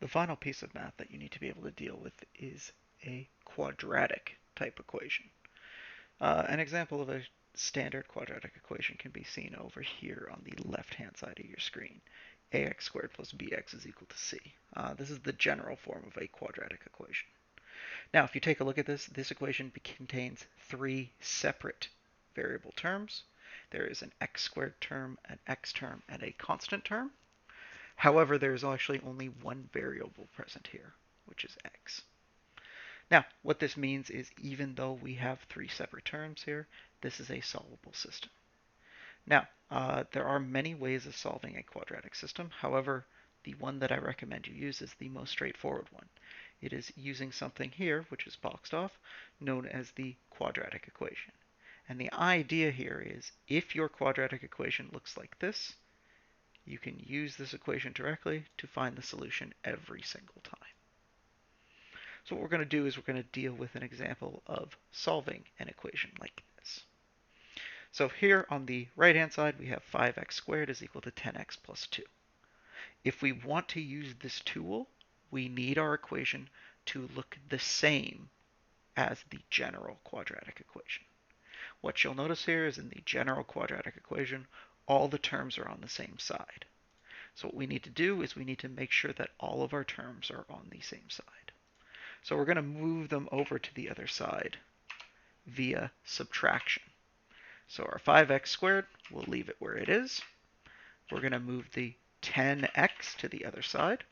The final piece of math that you need to be able to deal with is a quadratic type equation. An example of a standard quadratic equation can be seen over here on the left-hand side of your screen. Ax squared plus bx is equal to c. This is the general form of a quadratic equation. Now, if you take a look at this equation contains three separate variable terms. There is an x squared term, an x term, and a constant term. However, there is actually only one variable present here, which is x. Now, what this means is even though we have three separate terms here, this is a solvable system. Now, there are many ways of solving a quadratic system. However, the one that I recommend you use is the most straightforward one. It is using something here, which is boxed off, known as the quadratic equation. And the idea here is if your quadratic equation looks like this, you can use this equation directly to find the solution every single time. So what we're going to do is we're going to deal with an example of solving an equation like this. So here on the right-hand side, we have 5x squared is equal to 10x plus 2. If we want to use this tool, we need our equation to look the same as the general quadratic equation. What you'll notice here is in the general quadratic equation, all the terms are on the same side. So what we need to do is we need to make sure that all of our terms are on the same side. So we're going to move them over to the other side via subtraction. So our 5x squared, we'll leave it where it is. We're going to move the 10x to the other side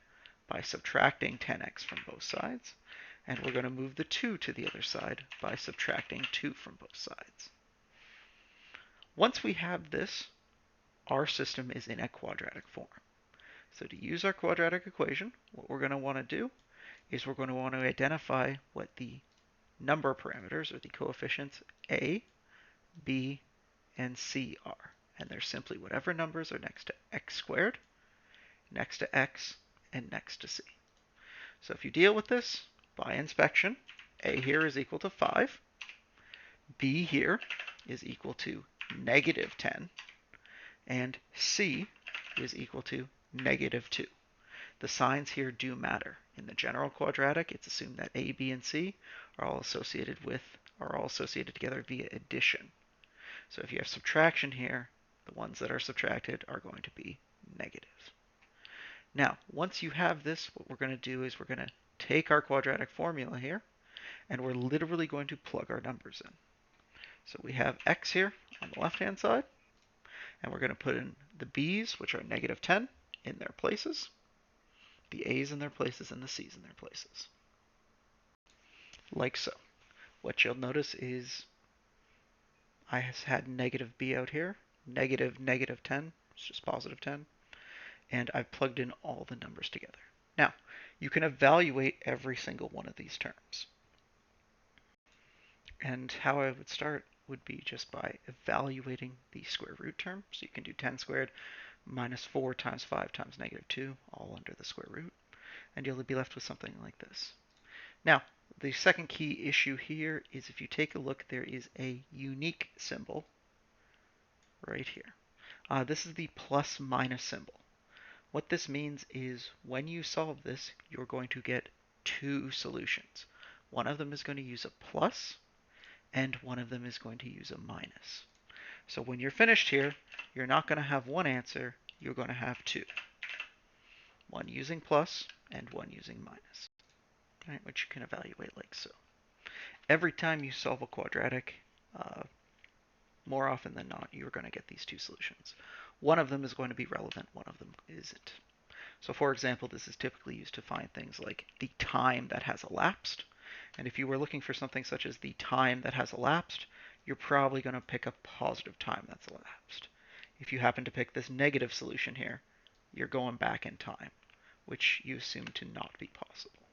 by subtracting 10x from both sides. And we're going to move the 2 to the other side by subtracting 2 from both sides. Once we have this, our system is in a quadratic form. So to use our quadratic equation, what we're going to want to do is we're going to want to identify what the number parameters, or the coefficients a, b, and c are. And they're simply whatever numbers are next to x squared, next to x, and next to c. So if you deal with this by inspection, a here is equal to 5, b here is equal to negative 10, and c is equal to negative 2. The signs here do matter. In the general quadratic, it's assumed that a, b, and c are all associated together via addition. So if you have subtraction here, the ones that are subtracted are going to be negative. Now, once you have this, what we're going to do is we're going to take our quadratic formula here, and we're literally going to plug our numbers in. So we have x here on the left-hand side, and we're going to put in the b's, which are negative 10, in their places, the a's in their places, and the c's in their places. Like so. What you'll notice is I had negative b out here, negative 10, it's just positive 10, and I've plugged in all the numbers together. Now, you can evaluate every single one of these terms. And how I would start would be just by evaluating the square root term. So you can do 10 squared minus 4 times 5 times negative 2, all under the square root. And you'll be left with something like this. Now, the second key issue here is if you take a look, there is a unique symbol right here. This is the plus minus symbol. What this means is when you solve this, you're going to get two solutions. One of them is going to use a plus, and one of them is going to use a minus. So when you're finished here, you're not going to have one answer, you're going to have two. One using plus and one using minus, right, which you can evaluate like so. Every time you solve a quadratic, more often than not, you're going to get these two solutions. One of them is going to be relevant, one of them isn't. So for example, this is typically used to find things like the time that has elapsed. And if you were looking for something such as the time that has elapsed, you're probably going to pick a positive time that's elapsed. If you happen to pick this negative solution here, you're going back in time, which you assume to not be possible.